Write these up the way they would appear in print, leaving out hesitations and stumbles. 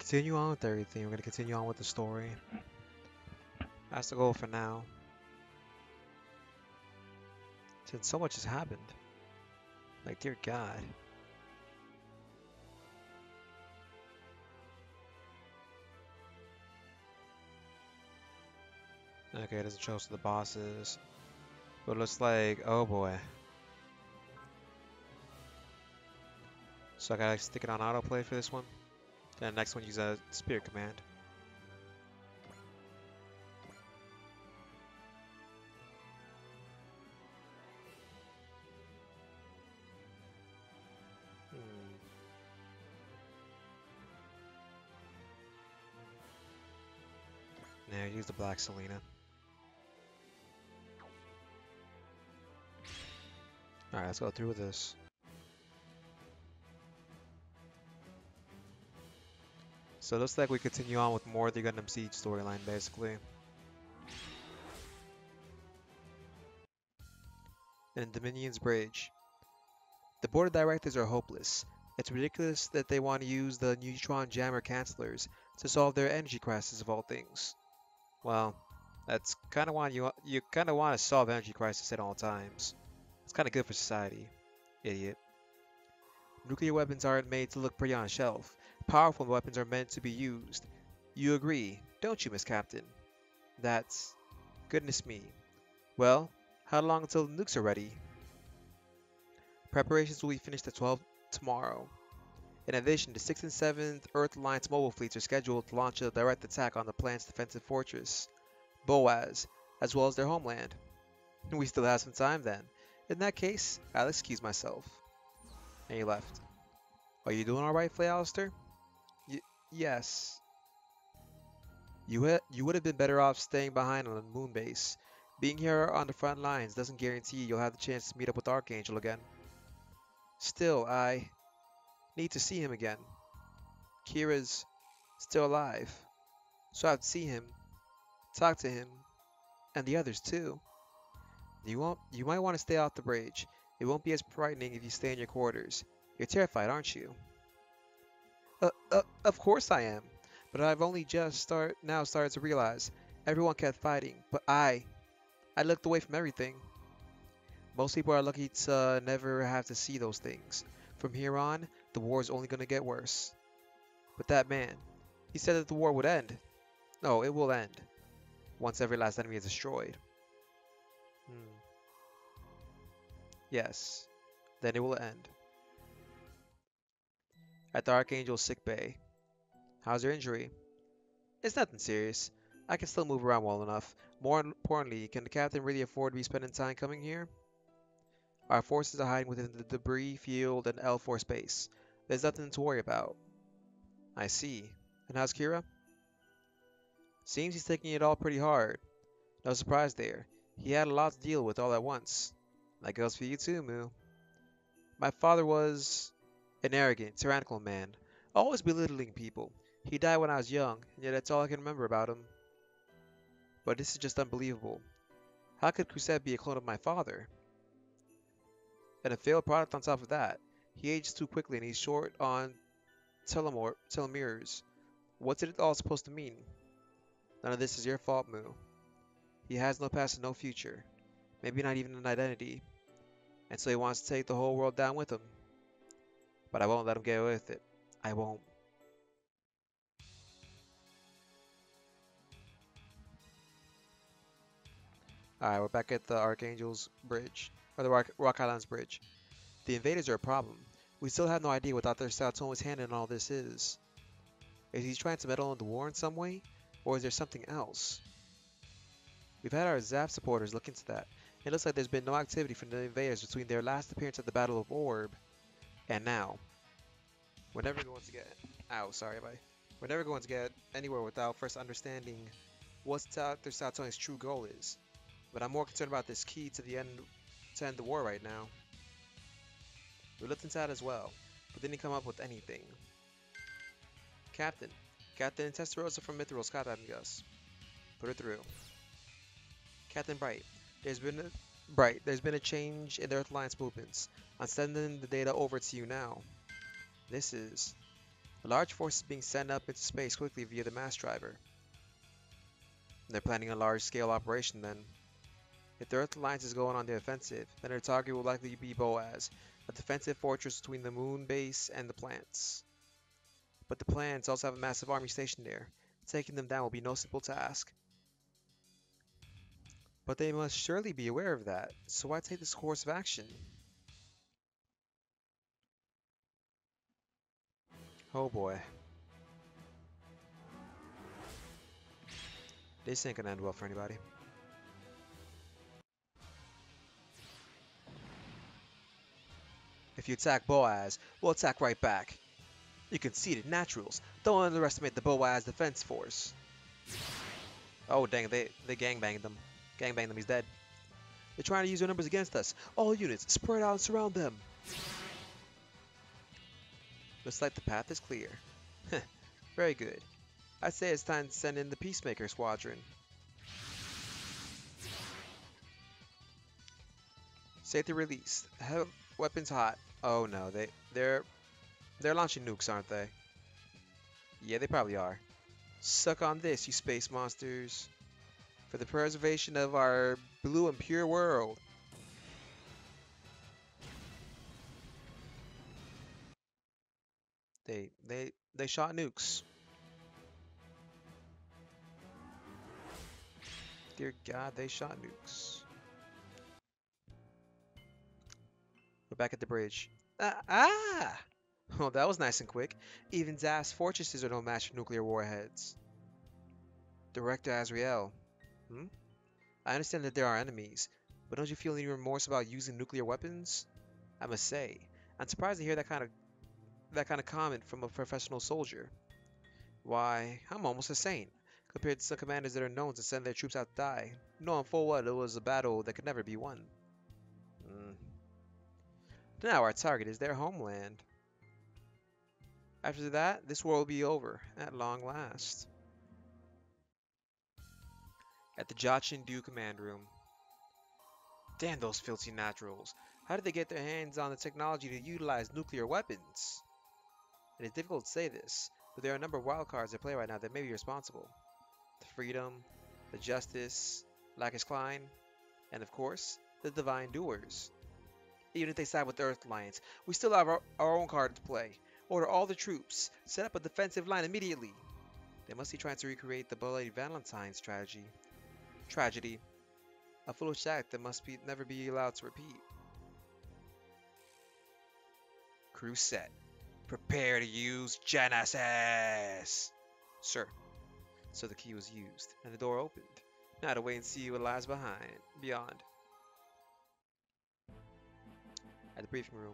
continue on with everything. We're gonna continue on with the story. That's the goal for now. Since so much has happened. Like, dear God. Okay, it doesn't show us the bosses. But it looks like, oh boy. So I gotta stick it on autoplay for this one. Then the next one use a spirit command. Hmm. Now use the black Selena. Alright, let's go through with this. So it looks like we continue on with more of the Gundam Siege storyline, basically. And Dominion's Bridge. The board of directors are hopeless. It's ridiculous that they want to use the neutron jammer cancelers to solve their energy crisis of all things. Well, that's kind of why you kind of want to solve energy crisis at all times. It's kind of good for society, idiot. Nuclear weapons aren't made to look pretty on a shelf. Powerful weapons are meant to be used. You agree, don't you, Miss Captain? That's... goodness me. Well, how long until the nukes are ready? Preparations will be finished at 12 tomorrow. In addition, the 6th and 7th Earth Alliance mobile fleets are scheduled to launch a direct attack on the planet's defensive fortress, Boaz, as well as their homeland. We still have some time then. In that case, I'll excuse myself. And he left. Are you doing alright, Flay Alistair? Yes. You would have been better off staying behind on the moon base. Being here on the front lines doesn't guarantee you'll have the chance to meet up with Archangel again. Still, I need to see him again. Kira's still alive, so I have to see him, talk to him, and the others too. You might want to stay off the bridge. It won't be as frightening if you stay in your quarters. You're terrified, aren't you? Of course I am, but I've only just started to realize everyone kept fighting, but I looked away from everything. Most people are lucky to never have to see those things. From here on, the war is only going to get worse. But that man, he said that the war would end. No, it will end. Once every last enemy is destroyed. Hmm. Yes. Then it will end. At the Archangel's sick bay. How's your injury? It's nothing serious. I can still move around well enough. More importantly, can the captain really afford to be spending time coming here? Our forces are hiding within the debris field and L4 space. There's nothing to worry about. I see. And how's Kira? Seems he's taking it all pretty hard. No surprise there. He had a lot to deal with all at once. That goes for you too, Moo. My father was an arrogant, tyrannical man, always belittling people. He died when I was young, and yet that's all I can remember about him. But this is just unbelievable. How could Crusade be a clone of my father? And a failed product on top of that. He ages too quickly and he's short on telomeres. What's it all supposed to mean? None of this is your fault, Moo. He has no past and no future. Maybe not even an identity. And so he wants to take the whole world down with him. But I won't let him get away with it. I won't. Alright, we're back at the Archangel's Bridge. Or the Rock Island's Bridge. The invaders are a problem. We still have no idea what Dr. Satoma's hand in all this is. Is he trying to meddle in the war in some way? Or is there something else? We've had our ZAP supporters look into that. It looks like there's been no activity from the invaders between their last appearance at the Battle of Orb and now. We're never going to get... Ow, sorry, bye. We're never going to get anywhere without first understanding what Dr. Satoma's true goal is. But I'm more concerned about this key to end the war right now. We looked into that as well, but didn't come up with anything. Captain Testarossa from Mithril contacting us. Put her through. Captain Bright, there's been a change in the Earth Alliance movements. I'm sending the data over to you now. This is... A large force is being sent up into space quickly via the mass driver. They're planning a large-scale operation then. If the Earth Alliance is going on the offensive, then their target will likely be Boaz, a defensive fortress between the moon base and the planets. But the planets also have a massive army stationed there. Taking them down will be no simple task. But they must surely be aware of that, so why take this course of action? Oh boy. This ain't gonna end well for anybody. If you attack Boaz, we'll attack right back. You conceited naturals. Don't underestimate the Boaz defense force. Oh dang, they gangbanged them. Gangbanged them, he's dead. They're trying to use their numbers against us. All units, spread out and surround them. Looks like the path is clear. Very good. I'd say it's time to send in the Peacemaker Squadron. Safety released. Have weapons hot. Oh no, they're launching nukes, aren't they? Yeah, they probably are. Suck on this, you space monsters. For the preservation of our blue and pure world. They shot nukes. Dear God, they shot nukes. We're back at the bridge. Ah! Oh, that was nice and quick. Even Zaf's fortresses are no match for nuclear warheads. Director Azrael. Hmm? I understand that there are enemies, but don't you feel any remorse about using nuclear weapons? I must say, I'm surprised to hear that kind of comment from a professional soldier. Why, I'm almost a saint, compared to some commanders that are known to send their troops out to die, knowing full well it was a battle that could never be won. Mm. Now our target is their homeland. After that, this war will be over, at long last. At the Jachin Du command room. Damn those filthy naturals. How did they get their hands on the technology to utilize nuclear weapons? It is difficult to say this, but there are a number of wildcards at play right now that may be responsible. The Freedom, the Justice, Lacus Klein, and of course, the Divine Doers. Even if they side with the Earth Alliance, we still have our own card to play. Order all the troops. Set up a defensive line immediately. They must be trying to recreate the Bloody Valentine tragedy. A foolish act that must never be allowed to repeat. Crew set. Prepare to use Genesis! Sir. So the key was used, and the door opened. Now to wait and see what lies beyond. At the briefing room.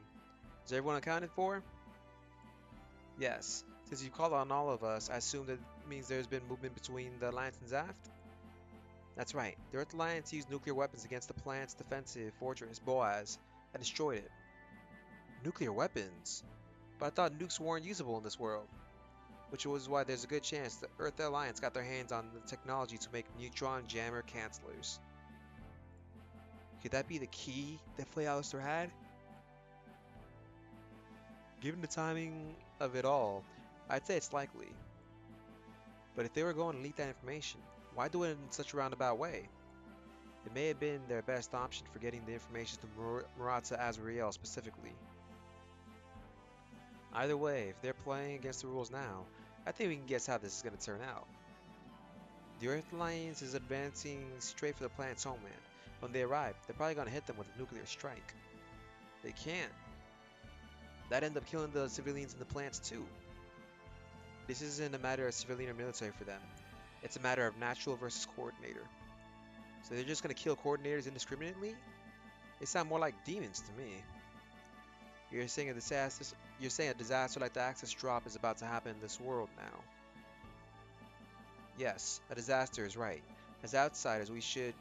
Is everyone accounted for? Yes. Since you called on all of us, I assume that means there's been movement between the Alliance and Zaft? That's right. The Earth Alliance used nuclear weapons against the planet's defensive fortress, Boaz, and destroyed it. Nuclear weapons? But I thought nukes weren't usable in this world. Which was why there's a good chance the Earth Alliance got their hands on the technology to make neutron jammer cancelers. Could that be the key that Flay Alistair had? Given the timing of it all, I'd say it's likely. But if they were going to leak that information, why do it in such a roundabout way? It may have been their best option for getting the information to Murata Azrael specifically. Either way, if they're playing against the rules now, I think we can guess how this is going to turn out. The Earth Alliance is advancing straight for the planet's homeland. When they arrive, they're probably going to hit them with a nuclear strike. They can't. That'd end up killing the civilians in the plants too. This isn't a matter of civilian or military for them. It's a matter of natural versus coordinator. So they're just going to kill coordinators indiscriminately? They sound more like demons to me. You're saying a disaster like the Axis drop is about to happen in this world now. Yes, a disaster is right. As outsiders, we should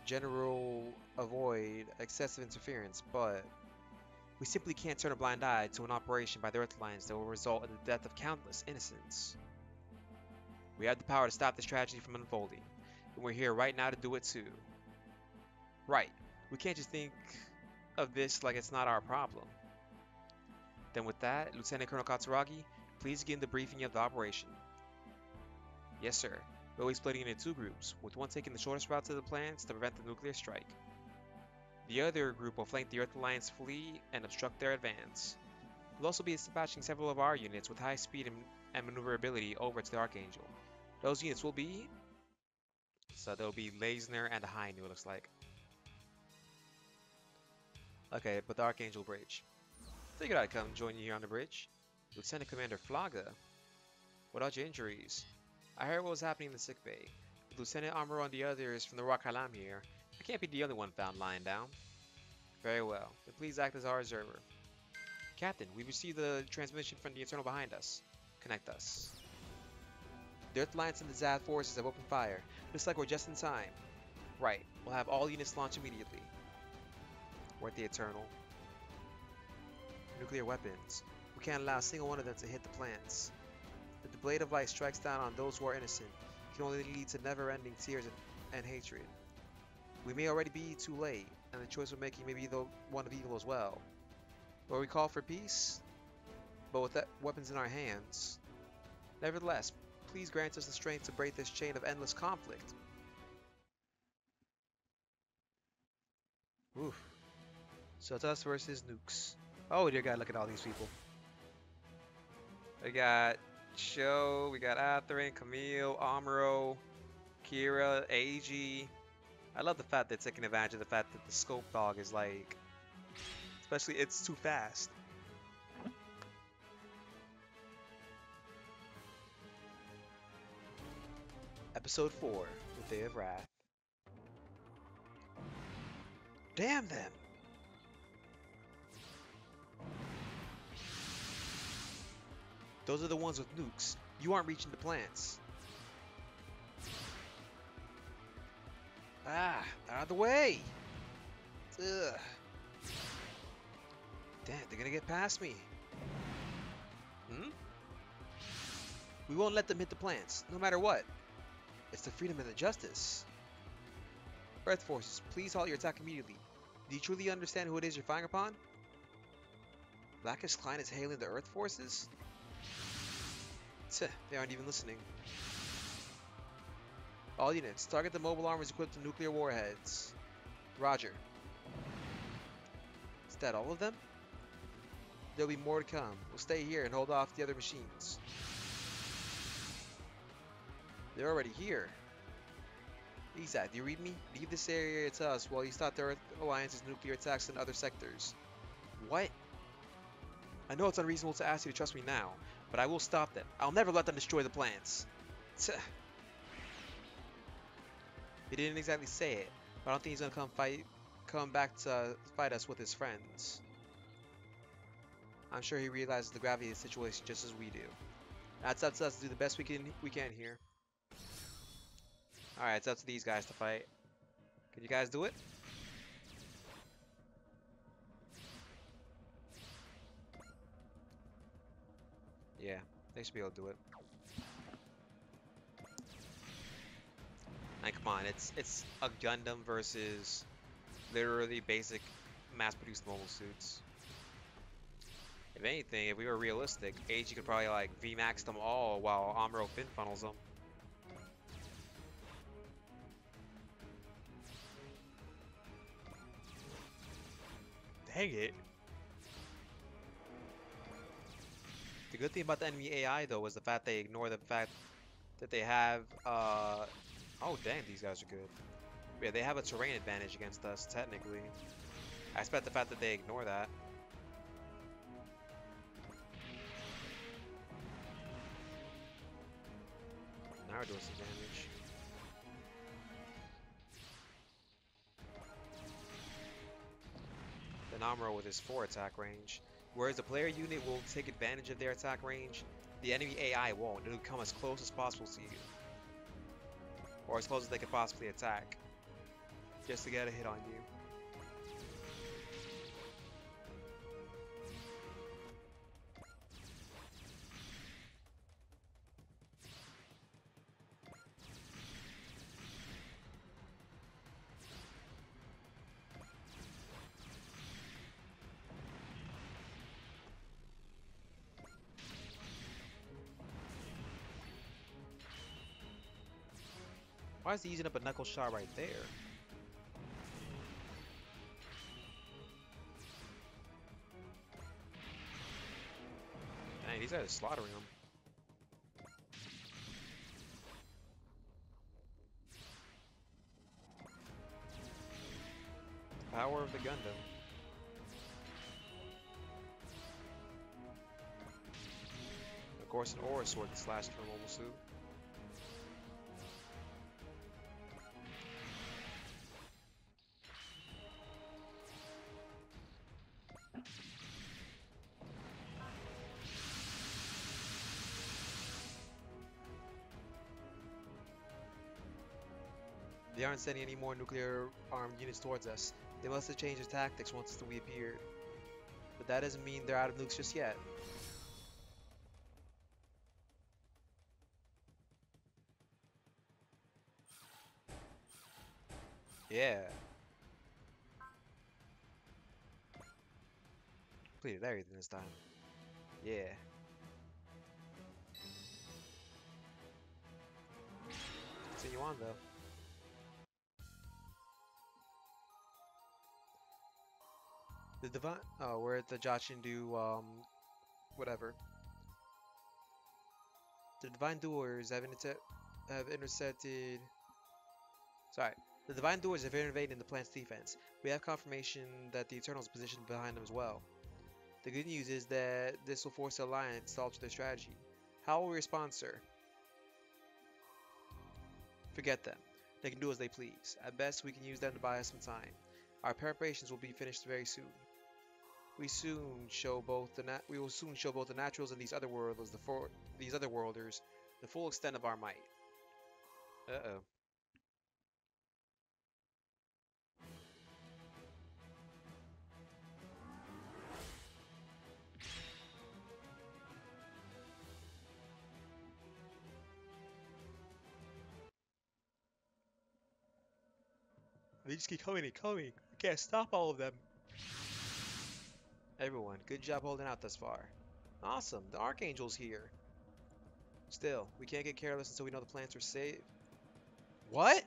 avoid excessive interference, but we simply can't turn a blind eye to an operation by the Earth Alliance that will result in the death of countless innocents. We have the power to stop this tragedy from unfolding, and we're here right now to do it too. Right, we can't just think of this like it's not our problem. Then with that, Lieutenant Colonel Katsuragi, Please begin the briefing of the operation. Yes, sir. We'll be splitting into two groups, with one taking the shortest route to the plants to prevent the nuclear strike. The other group will flank the Earth Alliance fleet and obstruct their advance. We'll also be dispatching several of our units with high speed and maneuverability over to the Archangel. Those units will be... So there'll be Leisner and Hainu, it looks like. Okay, but the Archangel Bridge. Figured I'd come join you here on the bridge. Lieutenant Commander Flaga. Without your injuries. I heard what was happening in the sick bay. With Lieutenant Amuro and the others from the Rock Halam here, I can't be the only one found lying down. Very well, then please act as our observer. Captain, we received the transmission from the Eternal behind us. Connect us. The Earth Alliance and the Zad forces have opened fire. Looks like we're just in time. Right, we'll have all units launch immediately. We're at the Eternal. Nuclear weapons. We can't allow a single one of them to hit the plants. If the blade of light strikes down on those who are innocent, it can only lead to never-ending tears and hatred. We may already be too late, and the choice we're making may be the one of evil as well. But we call for peace? But with that weapons in our hands. Nevertheless, please grant us the strength to break this chain of endless conflict. Oof. So it's us versus nukes. Oh dear God, look at all these people. We got Sho, we got Atherin, Camille, Amuro, Kira, AG. I love the fact that they're taking advantage of the fact that the scope dog is like, especially it's too fast. Episode 4, The Day of Wrath. Damn them! Those are the ones with nukes. You aren't reaching the plants. Ah, out of the way! Ugh. Damn, they're gonna get past me. Hmm? We won't let them hit the plants, no matter what. It's the freedom and the justice. Earth forces, please halt your attack immediately. Do you truly understand who it is you're firing upon? Blackish Klein is hailing the Earth forces? Tch, they aren't even listening. All units, target the mobile armors equipped with nuclear warheads. Roger. Is that all of them? There'll be more to come. We'll stay here and hold off the other machines. They're already here. Yzak, do you read me? Leave this area to us while you stop the Earth Alliance's nuclear attacks in other sectors. What? I know it's unreasonable to ask you to trust me now, but I will stop them. I'll never let them destroy the plants. He didn't exactly say it, but I don't think he's gonna come back to fight us with his friends. I'm sure he realizes the gravity of the situation just as we do. Now it's up to us to do the best we can here. Alright, it's up to these guys to fight. Can you guys do it? Yeah, they should be able to do it. Like, come on, it's a Gundam versus literally basic mass-produced mobile suits. If anything, if we were realistic, AG could probably like VMAX them all while Amuro fin funnels them. Dang it. The good thing about the enemy AI though is the fact they ignore the fact that they have oh dang, these guys are good. Yeah, they have a terrain advantage against us technically. I expect the fact that they ignore that. Now we're doing some damage. Then Amuro with his 4 attack range. Whereas the player unit will take advantage of their attack range, the enemy AI won't. It'll come as close as possible to you. Or as close as they can possibly attack. Just to get a hit on you. Why is he using up a knuckle shot right there? Dang, these guys are slaughtering him. Power of the Gundam. Of course, an aura sword can slash through a mobile suit. They aren't sending any more nuclear-armed units towards us. They must have changed their tactics once we appeared. But that doesn't mean they're out of nukes just yet. Yeah. Completed everything this time. Yeah. Continue on, though. The divine... Oh, we're at the Jachindu, whatever. The Divine Doers have intercepted... Sorry. The Divine Doers have invaded the planet's defense. We have confirmation that the Eternals are positioned behind them as well. The good news is that this will force the Alliance to alter their strategy. How will we respond, sir? Forget them. They can do as they please. At best, we can use them to buy us some time. Our preparations will be finished very soon. We will soon show both the Naturals and these other worlders the full extent of our might. Uh-oh. They just keep coming and coming. We can't stop all of them. Everyone, good job holding out thus far. Awesome, the Archangel's here. Still, we can't get careless until we know the plants are safe. What?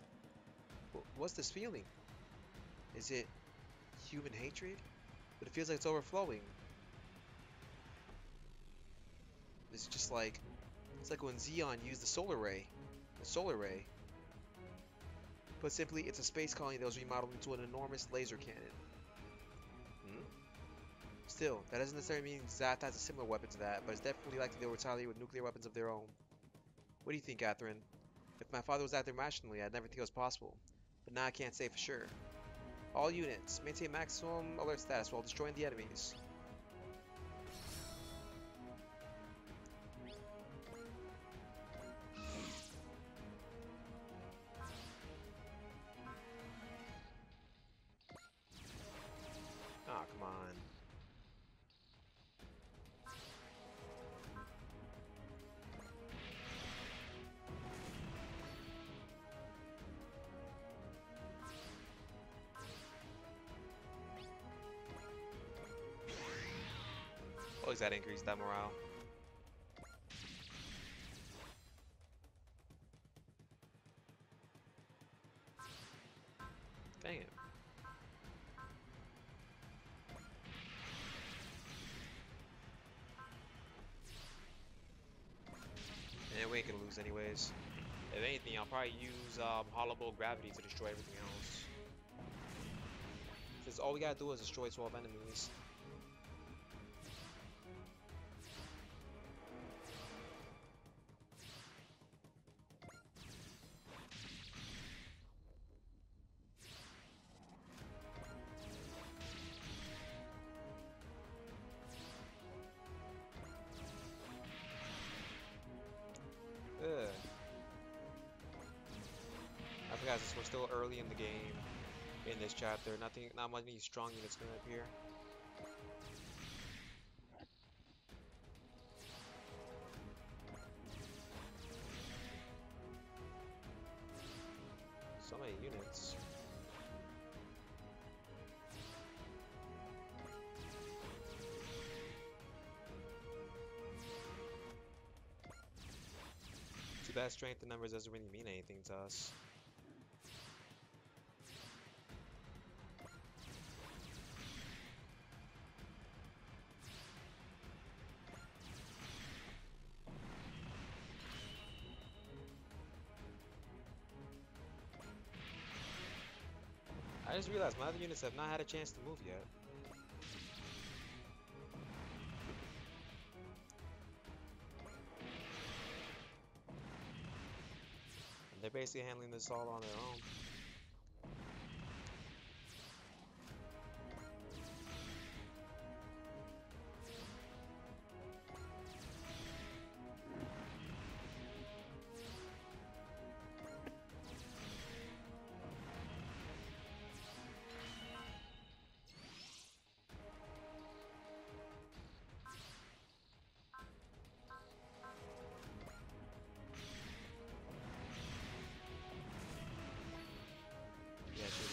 What's this feeling? Is it human hatred? But it feels like it's overflowing. It's just like, it's like when Xeon used the solar ray. The solar ray. Put simply, it's a space colony that was remodeled into an enormous laser cannon. Hmm? Still, that doesn't necessarily mean Zat has a similar weapon to that, but it's definitely likely they'll retaliate with nuclear weapons of their own. What do you think, Catherine? If my father was acting rationally, I'd never think it was possible. But now I can't say for sure. All units, maintain maximum alert status while destroying the enemies. Ah, come on. Oh, does that increase that morale? Dang it. And we ain't gonna lose anyways. If anything, I'll probably use hollow gravity to destroy everything else. Since all we gotta do is destroy 12 enemies. Ugh. I forgot since we're still early in the game, in this chapter, not many strong units gonna appear. So many units. Too bad strength in numbers doesn't really mean anything to us. I just realized my other units have not had a chance to move yet. And they're basically handling this all on their own. Yeah, sure.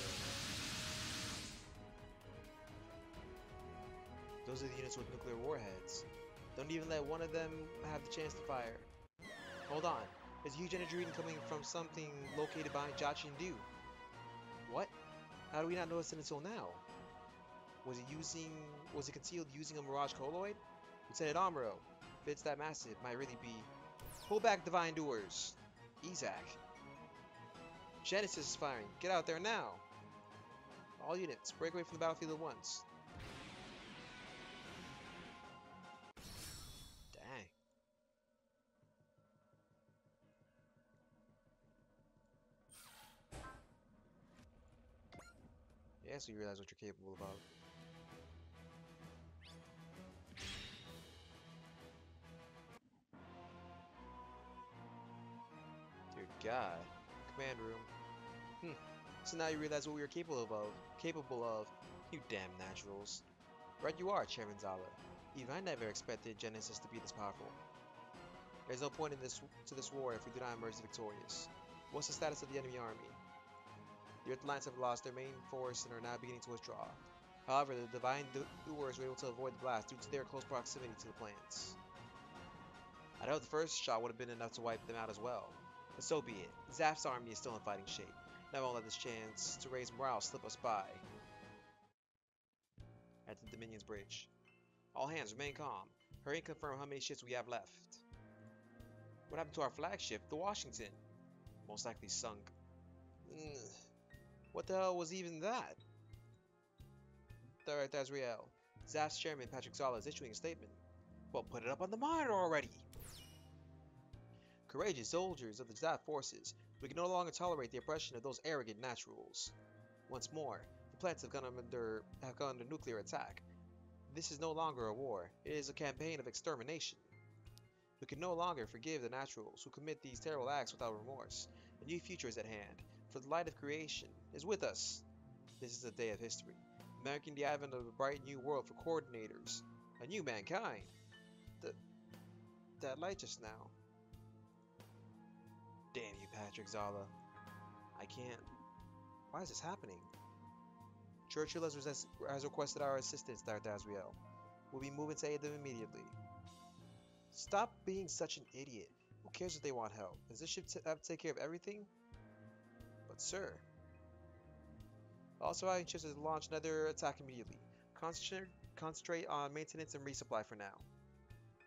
Those are the units with nuclear warheads. Don't even let one of them have the chance to fire. Hold on. There's a huge energy reading coming from something located behind Jachin-do. What? How do we not notice it until now? Was it using... was it concealed using a Mirage Colloid? Lieutenant Amuro, if it's that massive, it might really be... Pull back, Divine Doers! Yzak. Genesis is firing. Get out there now! All units, break away from the battlefield at once. Dang. Yeah, so you realize what you're capable of. Dear God. Command room. So now you realize what we are capable of. You damn naturals. Right you are, Chairman Zala. Even I never expected Genesis to be this powerful. There's no point in this war if we do not emerge victorious. What's the status of the enemy army? The Earth Alliance have lost their main force and are now beginning to withdraw. However, the Divine Doers were able to avoid the blast due to their close proximity to the plants. I know the first shot would have been enough to wipe them out as well, but so be it. Zaph's army is still in fighting shape. I won't let this chance to raise morale slip us by. At the Dominion's bridge. All hands remain calm. Hurry and confirm how many ships we have left. What happened to our flagship, the Washington? Most likely sunk. What the hell was even that? Director Azrael. Zaph's chairman Patrick Zala is issuing a statement. Well, put it up on the monitor already! Courageous soldiers of the Zaph forces, we can no longer tolerate the oppression of those arrogant naturals. Once more, the planets have gone under nuclear attack. This is no longer a war, it is a campaign of extermination. We can no longer forgive the naturals who commit these terrible acts without remorse. A new future is at hand, for the light of creation is with us. This is a day of history, marking the advent of a bright new world for coordinators, a new mankind. That light just now. Damn you, Patrick Zala. I can't... Why is this happening? Churchill has requested our assistance, Dr. Azrael. We'll be moving to aid them immediately. Stop being such an idiot. Who cares if they want help? Does this ship have to take care of everything? But sir... Also, I insist to launch another attack immediately. Concentrate on maintenance and resupply for now.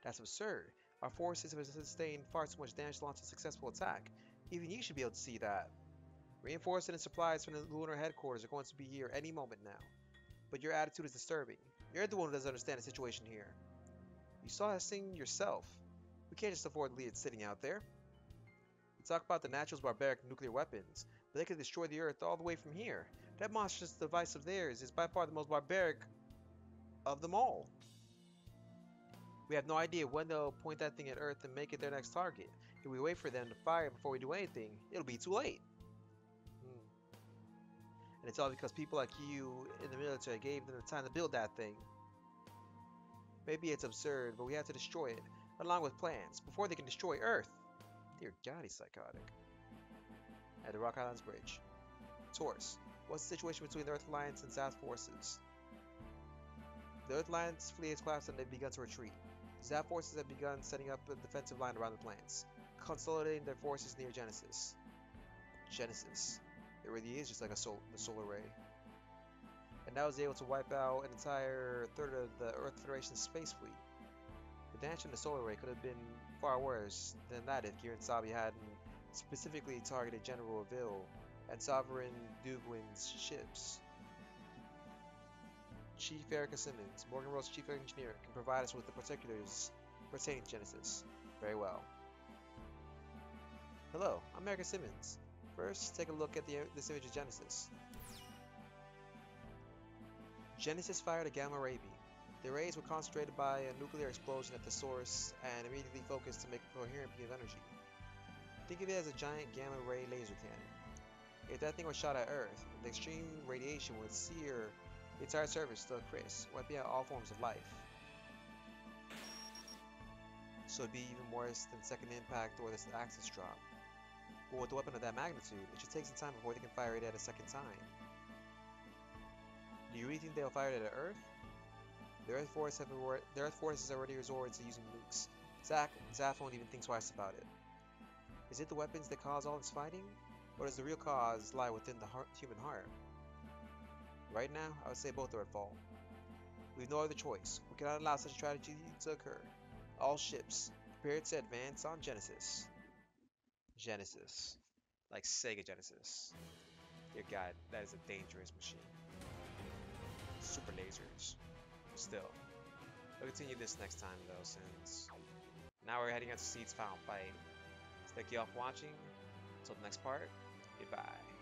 That's absurd. Our forces have sustained far too much damage to launch a successful attack. Even you should be able to see that. Reinforcements and supplies from the lunar headquarters are going to be here any moment now. But your attitude is disturbing. You're the one who doesn't understand the situation here. You saw this thing yourself. We can't just afford to leave it sitting out there. You talk about the Naturals' barbaric nuclear weapons, but they could destroy the Earth all the way from here. That monstrous device of theirs is by far the most barbaric of them all. We have no idea when they'll point that thing at Earth and make it their next target. If we wait for them to fire before we do anything, it'll be too late. And it's all because people like you in the military gave them the time to build that thing. Maybe it's absurd, but we have to destroy it, along with plans, before they can destroy Earth. Dear God, he's psychotic. At the Rock Islands Bridge. Taurus, what's the situation between the Earth Alliance and Zaph's forces? The Earth Alliance fleet has collapsed and they've begun to retreat. Zaph forces have begun setting up a defensive line around the plants, consolidating their forces near Genesis. Genesis. It really is just like the solar ray. And now is able to wipe out an entire third of the Earth Federation's space fleet. The damage from the solar ray could have been far worse than that if Giran Sabi hadn't specifically targeted General Vil and Sovereign Duguin's ships. Chief Erica Simmons, Morgan Road's chief engineer, can provide us with the particulars pertaining to Genesis. Very well. Hello, I'm Erica Simmons. First, take a look at this image of Genesis. Genesis fired a gamma ray beam. The rays were concentrated by a nuclear explosion at the source and immediately focused to make a coherent beam of energy. Think of it as a giant gamma ray laser cannon. If that thing was shot at Earth, the extreme radiation would sear the entire surface to a crisp, wiping out all forms of life. So it'd be even worse than the second impact or the axis drop. But with a weapon of that magnitude, it should take some time before they can fire it at a second time. Do you really think they'll fire it at Earth? The Earth Force has already resorted to using nukes. Zaf won't even think twice about it. Is it the weapons that cause all this fighting? Or does the real cause lie within the human heart? Right now, I would say both are at fault. We have no other choice. We cannot allow such a tragedy to occur. All ships, prepare to advance on Genesis. Genesis. Like Sega Genesis. Dear God, that is a dangerous machine. Super lasers. Still. We'll continue this next time though, since now we're heading on to Seed's final fight. So thank you all for watching. Until the next part, goodbye.